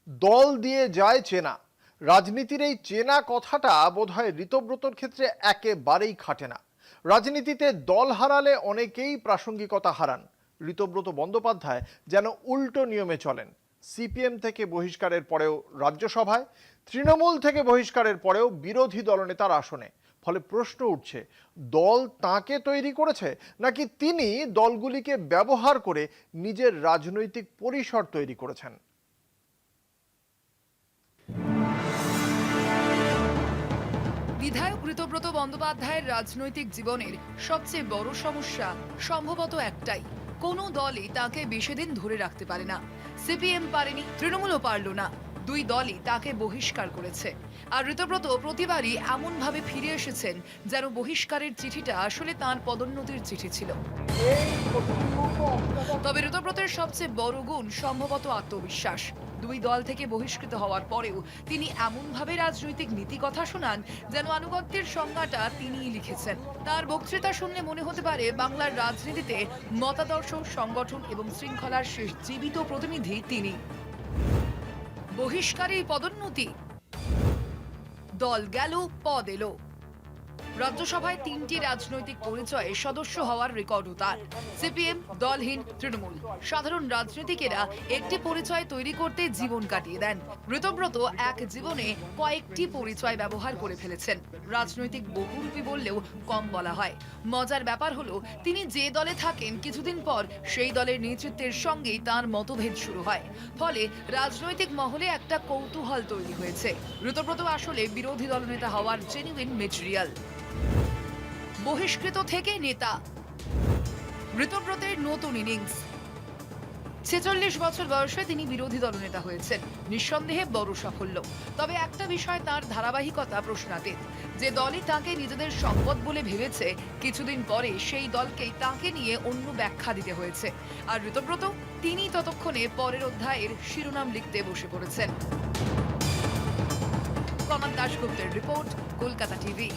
দল দিয়ে যায় চেনা। রাজনীতির এই চেনা কথাটা বোধহয় ঋতব্রতর ক্ষেত্রে একেবারেই খাটে না। রাজনীতিতে দল হারালে অনেকেই প্রাসঙ্গিকতা হারান। ঋতব্রত বন্দ্যোপাধ্যায় যেন উল্টো নিয়মে চলেন। সিপিএম থেকে বহিষ্কারের পরেও রাজ্যসভায়, তৃণমূল থেকে বহিষ্কারের পরেও বিরোধী দলনেতার আসনে। ফলে প্রশ্ন উঠছে, দল তাকে তৈরি করেছে নাকি তিনি দলগুলিকে ব্যবহার করে নিজের রাজনৈতিক পরিসর তৈরি করেছেন? বিধায়ক ঋতব্রত বন্দ্যোপাধ্যায়ের রাজনৈতিক জীবনের সবচেয়ে বড় সমস্যা সম্ভবত একটাই, কোনো দলই তাকে বেশি দিন ধরে রাখতে পারে না। সিপিএম পারেনি, তৃণমূলও পারল না, দুই দলই তাকে বহিষ্কার করেছে। আর ঋতব্রত প্রতিবারই এমনভাবে ফিরে এসেছেন যেন বহিষ্কারের চিঠিটা আসলে তাঁর পদোন্নতির চিঠি ছিল। তবে ঋতব্রতের সবচেয়ে বড় গুণ সম্ভবত আত্মবিশ্বাস। দুই দল থেকে বহিষ্কৃত হওয়ার পরেও তিনি এমনভাবে রাজনৈতিক নীতি কথা শোনান যেন আনুগত্যের সংজ্ঞাটা তিনিই লিখেছেন। তার বক্তৃতা শুনলে মনে হতে পারে বাংলার রাজনীতিতে মতাদর্শ, সংগঠন এবং শৃঙ্খলার শেষ জীবিত প্রতিনিধি তিনি। বহিষ্কারেই পদোন্নতি, দল গেল, পদ এলো। রাজ্যসভায় 3টি রাজনৈতিক পরিচয়ে সদস্য হওয়ার রেকর্ডও তার। সিপিএম, দলহীন, তৃণমূল। সাধারণ রাজনীতিকেরা একটি পরিচয় তৈরি করতে জীবন কাটিয়ে দেন। ঋতব্রত এক জীবনে কয়েকটি পরিচয় ব্যবহার করে ফেলেছেন। রাজনৈতিক বহুরূপী বললেও কম বলা হয়। মজার ব্যাপার হলো, তিনি যে দলে থাকেন কিছুদিন পর সেই দলের নেতৃত্বের সঙ্গেই তার মতভেদ শুরু হয়। ফলে রাজনৈতিক মহলে একটা কৌতূহল তৈরি হয়েছে, ঋতব্রত আসলে বিরোধী দলনেতা হওয়ার জেনুইন মেটেরিয়াল। বহিষ্কৃত থেকে নেতা, ঋতব্রতের নতুন ইনিংস। 46 বছর বয়সে তিনি বিরোধী দলনেতা হয়েছেন, নিঃসন্দেহে বড় সাফল্য। তবে একটা বিষয় তার ধারাবাহিকতা প্রশ্নাতীত। যে দলই তাকে নিজেদের সম্পদ বলে ভেবেছে, কিছুদিন পরে সেই দলকেই তাকে নিয়ে অন্য ব্যাখ্যা দিতে হয়েছে। আর ঋতব্রত, তিনি ততক্ষণে পরের অধ্যায়ের শিরোনাম লিখতে বসে পড়েছেন। কমল দাশগুপ্তের রিপোর্ট, কলকাতা টিভি।